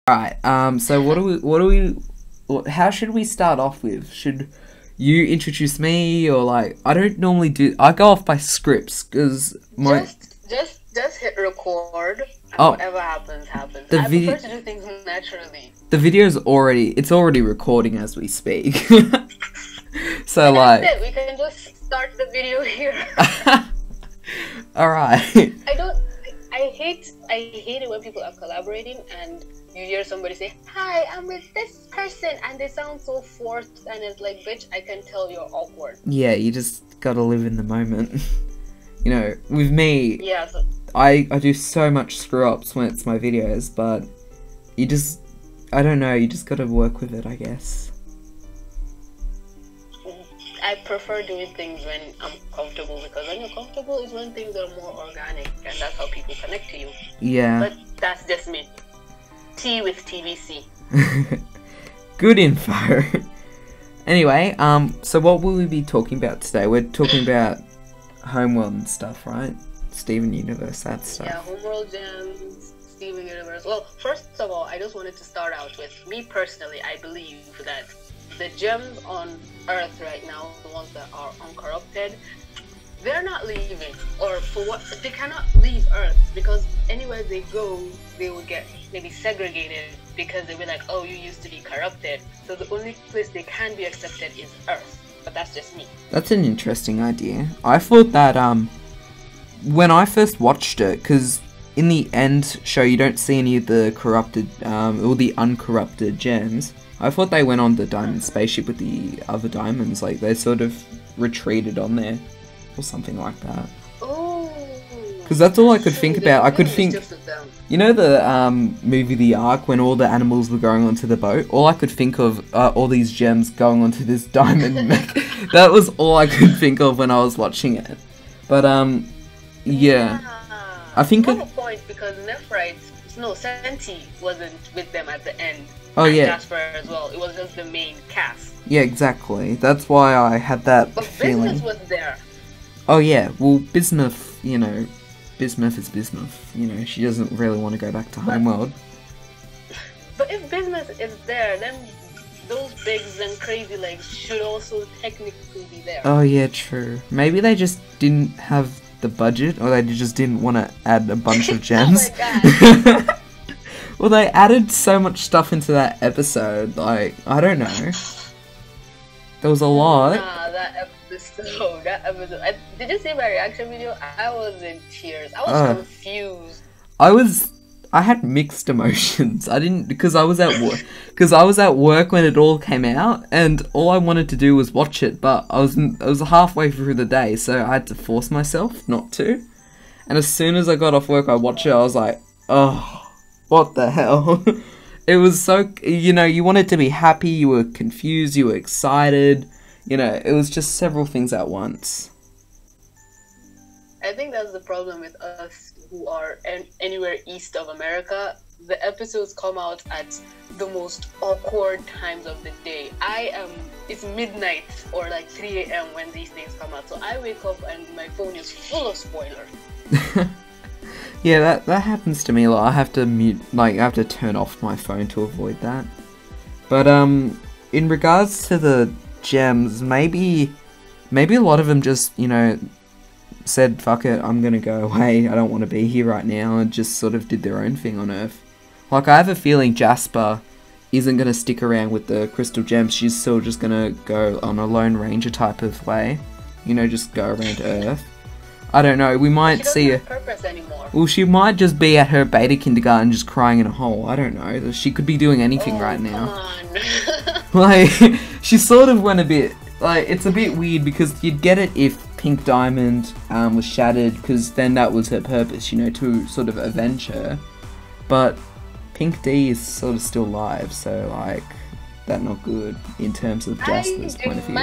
Alright, so how should we start off with? Should you introduce me, or like, I don't normally I go off by scripts, because Just hit record, and whatever happens. I prefer to do things naturally. The video's already recording as we speak. So and like... that's it, we can just start the video here. Alright. I hate it when people are collaborating and you hear somebody say, "Hi, I'm with this person," and they sound so forced, and it's like, bitch, I can tell you're awkward. Yeah, you just gotta live in the moment. You know, with me, yeah, I do so much screw-ups when it's my videos, but I don't know, you just gotta work with it, I guess. I prefer doing things when I'm comfortable, because when you're comfortable is when things are more organic, and that's how people connect to you. Yeah. But that's just me. T with TBC. Good info. Anyway, so what will we be talking about today? We're talking about Homeworld and stuff, right? Steven Universe, that stuff. Yeah, Homeworld gems, Steven Universe. Well, first of all, I just wanted to start out with, me personally, I believe that the gems on Earth right now, the ones that are uncorrupted, they're not leaving, or they cannot leave Earth, because anywhere they go, they will get maybe segregated, because they'll be like, oh, you used to be corrupted, so the only place they can be accepted is Earth. But that's just me. That's an interesting idea. I thought that when I first watched it, because in the end show you don't see any of the corrupted or the uncorrupted gems. I thought they went on the diamond spaceship with the other diamonds, like they sort of retreated on there or something like that. Oh, because that's all I could think about. I could think, you know the movie The Ark, when all the animals were going onto the boat? All I could think of all these gems going onto this diamond. That was all I could think of when I was watching it. But yeah. I think I have a point, because Senti wasn't with them at the end. Oh yeah. Jasper as well. It was just the main cast. Yeah, exactly. That's why I had that feeling. But Bismuth was there. Oh yeah. Well, Bismuth, you know, Bismuth is Bismuth. You know, she doesn't really want to go back to Homeworld. But if Bismuth is there, then those bigs and crazy legs should also technically be there. Oh yeah, true. Maybe they just didn't have the budget, or they just didn't want to add a bunch of gems. Oh my god. Well, they added so much stuff into that episode, like, I don't know. There was a lot. Nah, that episode. Did you see my reaction video? I was in tears. I was confused. I had mixed emotions. I didn't, because I was at work. Because I was at work when it all came out, and all I wanted to do was watch it, but I was halfway through the day, so I had to force myself not to. And as soon as I got off work, I watched it, I was like, oh, what the hell? It was so, you know, you wanted to be happy, you were confused, you were excited, you know, it was just several things at once. I think that's the problem with us who are anywhere east of America. The episodes come out at the most awkward times of the day. It's midnight or like 3 a.m. when these things come out. So I wake up and my phone is full of spoilers. Yeah, that happens to me a lot. I have to mute, like, I have to turn off my phone to avoid that. But, in regards to the gems, maybe a lot of them just, you know, said, fuck it, I'm gonna go away, I don't want to be here right now, and just sort of did their own thing on Earth. Like, I have a feeling Jasper isn't gonna stick around with the crystal gems, she's still just gonna go on a Lone Ranger type of way. You know, just go around Earth. I don't know, we might see her. She doesn't have purpose anymore. Well, she might just be at her beta kindergarten just crying in a hole. I don't know. She could be doing anything right now. Come on. Like, she sort of went a bit, like, it's a bit weird, because you'd get it if Pink Diamond was shattered, because then that was her purpose, you know, to sort of avenge her. But Pink D is sort of still alive, so, like, that's not good in terms of Jasper's point of view.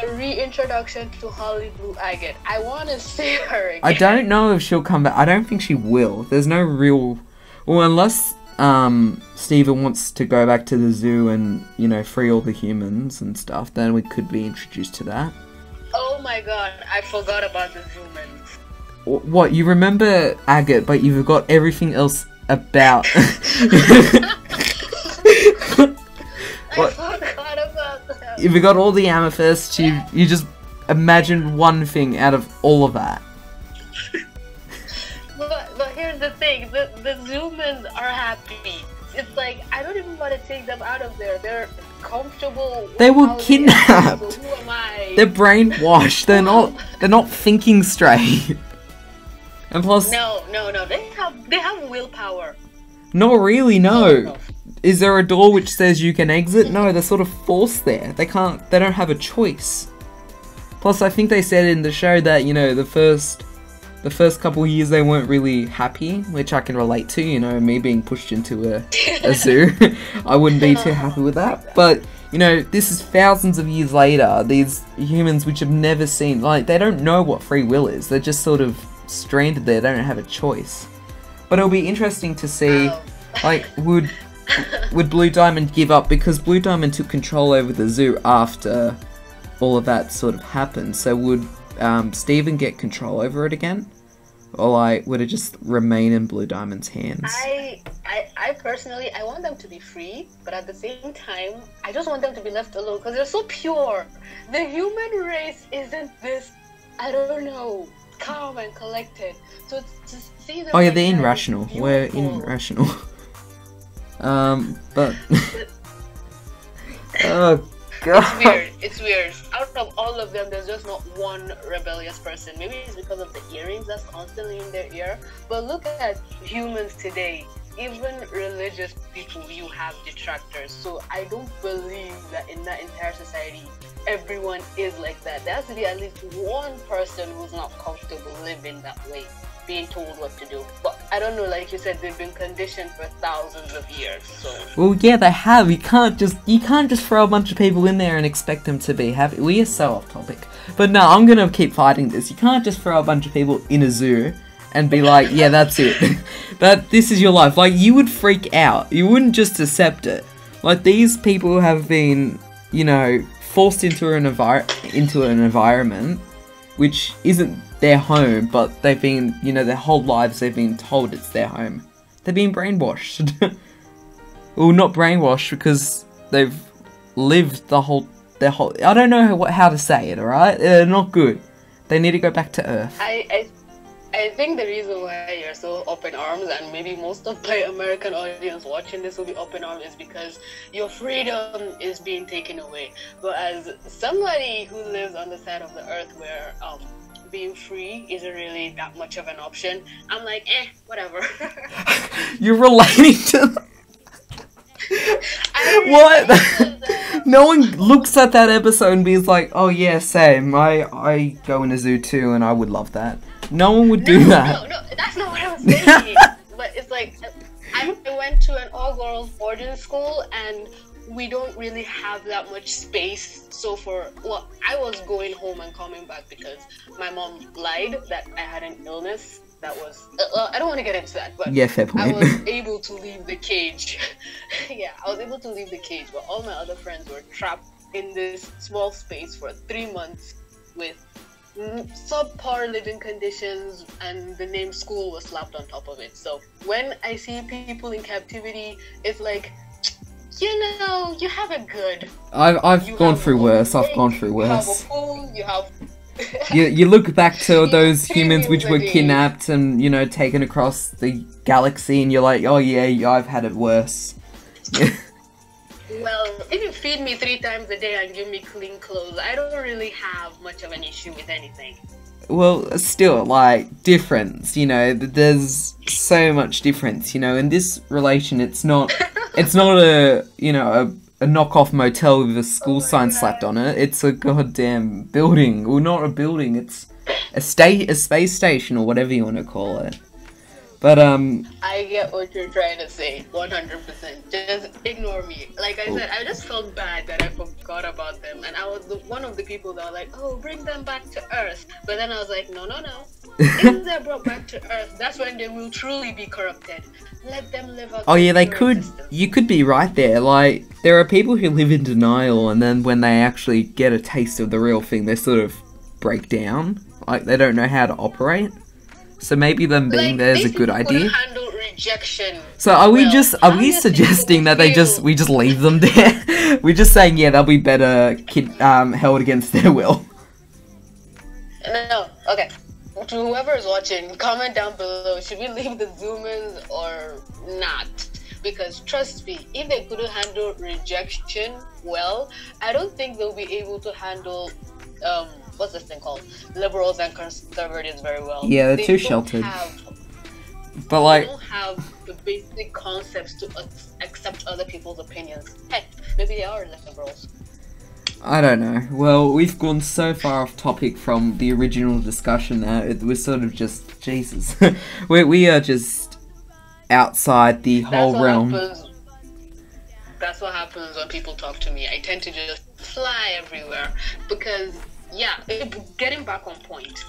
A reintroduction to Holly Blue Agate. I want to see her again. I don't know if she'll come back. I don't think she will. There's no real... Well, unless Steven wants to go back to the zoo and, you know, free all the humans and stuff, then we could be introduced to that. Oh my god, I forgot about the Zoomans. What, you remember Agate, but you forgot everything else about. I forgot about that. If you got all the amethysts, you just imagine one thing out of all of that. But here's the thing, the Zoomans are happy. It's like, I don't even want to take them out of there. They're comfortable. They were kidnapped. So who am I? They're brainwashed. They're not thinking straight. And plus, No. They have willpower. not really. No. Is there a door which says you can exit? No, they're sort of forced there. They don't have a choice. Plus, I think they said in the show that, you know, the first couple of years they weren't really happy, which I can relate to, you know, me being pushed into a zoo. I wouldn't be too happy with that. But, you know, this is thousands of years later, these humans which have never seen, like, they don't know what free will is. They're just sort of stranded there, they don't have a choice. But it'll be interesting to see, like, would Blue Diamond give up? Because Blue Diamond took control over the zoo after all of that sort of happened. So would Steven get control over it again? Or, like, would it just remain in Blue Diamond's hands? I personally, I want them to be free, but at the same time, I just want them to be left alone because they're so pure. The human race isn't this, I don't know, calm and collected. So to see them. Oh yeah, like they're that irrational. is We're beautiful. irrational. But oh god. It's weird. Out of all of them, there's just not one rebellious person. Maybe it's because of the earrings that's constantly in their ear. But look at humans today. Even religious people, you have detractors. So I don't believe that in that entire society, everyone is like that. There has to be at least one person who's not comfortable living that way, being told what to do. But I don't know, like you said, they've been conditioned for thousands of years. So Well, yeah, they have. You can't just throw a bunch of people in there and expect them to be happy. We are so off topic. But no, I'm gonna keep fighting this. You can't just throw a bunch of people in a zoo and be like, yeah, that's it. This is your life. Like, you would freak out. You wouldn't just accept it. Like, these people have been, you know, forced into an environment which isn't their home, but they've been, you know, their whole lives they've been told it's their home. They've been brainwashed. Well, not brainwashed, because they've lived their whole. I don't know how to say it. All right, they're not good. They need to go back to Earth. I think the reason why you're so up in arms, and maybe most of my American audience watching this will be up in arms, is because your freedom is being taken away. But as somebody who lives on the side of the earth where being free isn't really that much of an option, I'm like, whatever. You're relating to. What? No one looks at that episode and be like, oh yeah, same. I go in a zoo too, and I would love that. No one would do that. No, that's not what I was saying. But it's like, I went to an all-girls boarding school, and we don't really have that much space. So I was going home and coming back because my mom lied that I had an illness that was, I don't want to get into that, but yeah, fair point. I was able to leave the cage. Yeah, I was able to leave the cage, but all my other friends were trapped in this small space for 3 months with subpar living conditions, and the name school was slapped on top of it. So when I see people in captivity, it's like, you know, you have it good. I've gone through worse. I've gone through You have a worse. pool, you have You look back to those humans which were meals a day. kidnapped and, you know, taken across the galaxy, and you're like, oh yeah, I've had it worse. Well, if you feed me 3 times a day and give me clean clothes, I don't really have much of an issue with anything. Well, still, like, difference, you know, there's so much difference, you know, in this relation, it's not a, you know, a knockoff motel with a school sign slapped on it. It's a goddamn building. Well, not a building, it's a space station, or whatever you want to call it. But, I get what you're trying to say, 100%. Just ignore me. Like I said, I just felt bad that I forgot about them. And I was one of the people that were like, oh, bring them back to Earth. But then I was like, no. If they're brought back to Earth, that's when they will truly be corrupted. Let them live out. oh yeah, they their could, existence. you could be right there. Like, there are people who live in denial, and then when they actually get a taste of the real thing, they sort of break down. Like, they don't know how to operate. So maybe them being there is a good idea. Handle rejection. So are we How do you suggesting think that they feel? we just leave them there? We're just saying, yeah, they'll be better held against their will. No, okay. To whoever is watching, comment down below. Should we leave the Zoomans or not? Because trust me, if they couldn't handle rejection well, I don't think they'll be able to handle what's this thing called? Liberals and conservatives very well. Yeah, they're They too don't sheltered. They But like, don't have the basic concepts to accept other people's opinions. Heck, maybe they are liberals. I don't know. Well, we've gone so far off topic from the original discussion that we're sort of just Jesus. we are just outside the whole realm. That's what happens when people talk to me. I tend to just fly everywhere because, yeah, getting back on point.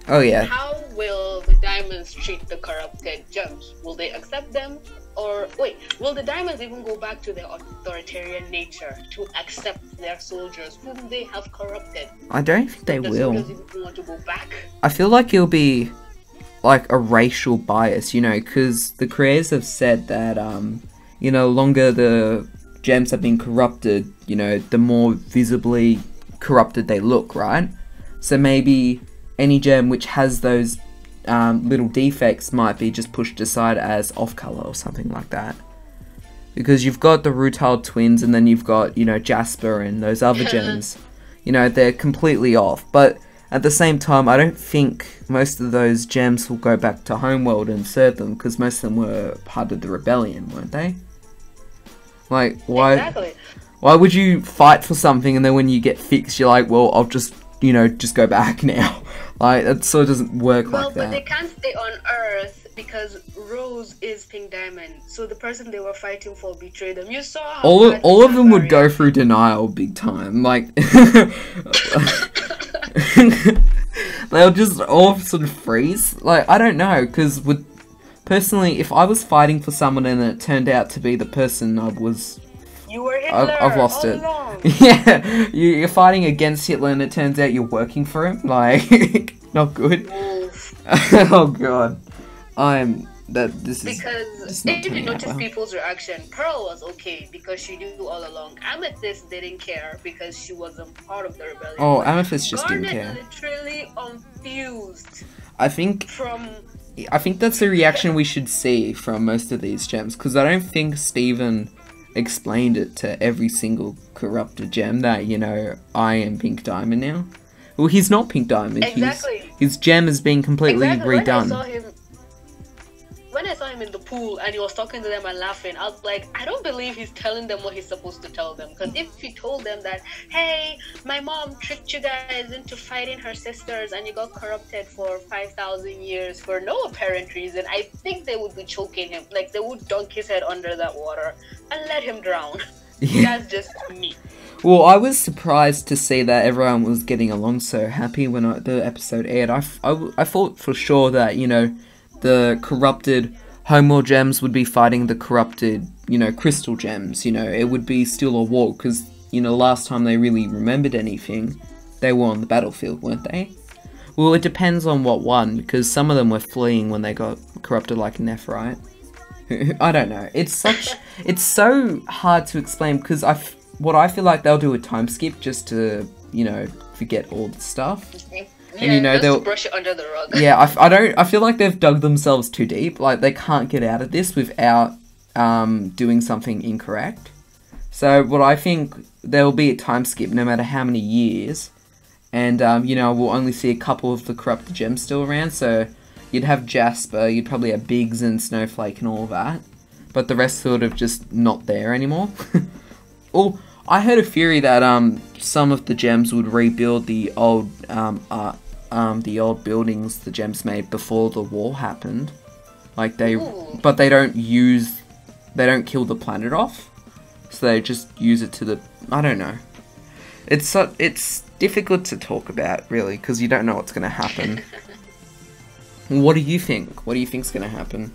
Oh yeah. How will the diamonds treat the corrupted gems? Will they accept them? Or, wait, will the diamonds even go back to their authoritarian nature to accept their soldiers whom they have corrupted? I don't think they The will. soldiers even want to go back? I feel like it'll be like a racial bias, you know, because the creators have said that, you know, longer the gems have been corrupted, you know, the more visibly corrupted they look, right? So maybe any gem which has those little defects might be just pushed aside as off-color or something like that. Because you've got the Rutile twins and then you've got, you know, Jasper and those other gems. You know, they're completely off. But at the same time, I don't think most of those gems will go back to Homeworld and serve them, because most of them were part of the rebellion, weren't they? Like, why? Exactly. Why would you fight for something and then when you get fixed, you're like, well, I'll just, you know, just go back now. Like, that sort of doesn't work Well, like but they that. can't stay on Earth because Rose is Pink Diamond. So the person they were fighting for betrayed them. You saw how All of them would go through denial big time. Like, they'll just all sort of freeze. Like, I don't know, because personally, if I was fighting for someone and it turned out to be the person You were Hitler. I've lost all it. along. Yeah, you're fighting against Hitler and it turns out you're working for him. Like, not good. Oof. Oh god, this is Because just not if you turning out notice well. people's reaction, Pearl was okay because she knew all along. Amethyst didn't care because she wasn't part of the rebellion. Oh, Amethyst just didn't Garnet care. literally confused I think from. that's the reaction we should see from most of these gems, because I don't think Steven explained it to every single corrupted gem that, you know, I am Pink Diamond now. Well, he's not Pink Diamond. Exactly. His gem has been completely redone. When I saw him in the pool and he was talking to them and laughing, I was like, I don't believe he's telling them what he's supposed to tell them. Because if he told them that, hey, my mom tricked you guys into fighting her sisters and you got corrupted for 5,000 years for no apparent reason, I think they would be choking him. Like, they would dunk his head under that water and let him drown. Yeah. That's just me. Well, I was surprised to see that everyone was getting along so happy when the episode aired. I thought for sure that, you know, the corrupted Homeworld gems would be fighting the corrupted, you know, crystal gems. You know, it would be still a war, because, you know, last time they really remembered anything, they were on the battlefield, weren't they? Well, it depends on what one, because some of them were fleeing when they got corrupted, like Nephrite. I don't know. It's so hard to explain, because what I feel like they'll do a time skip just to, you know, forget all the stuff. Yeah, And, you know, just they'll to brush it under the rug. Yeah, I feel like they've dug themselves too deep. Like, they can't get out of this without doing something incorrect. So what I think, there will be a time skip no matter how many years, and you know, we'll only see a couple of the corrupted gems still around. So you'd have Jasper, you'd probably have Biggs and Snowflake and all that, but the rest sort of just not there anymore. Oh, I heard a theory that some of the gems would rebuild the old buildings the gems made before the war happened. Like but they don't kill the planet off, so they just use it to I don't know. It's difficult to talk about, really, because you don't know what's going to happen. What do you think? What do you think's going to happen?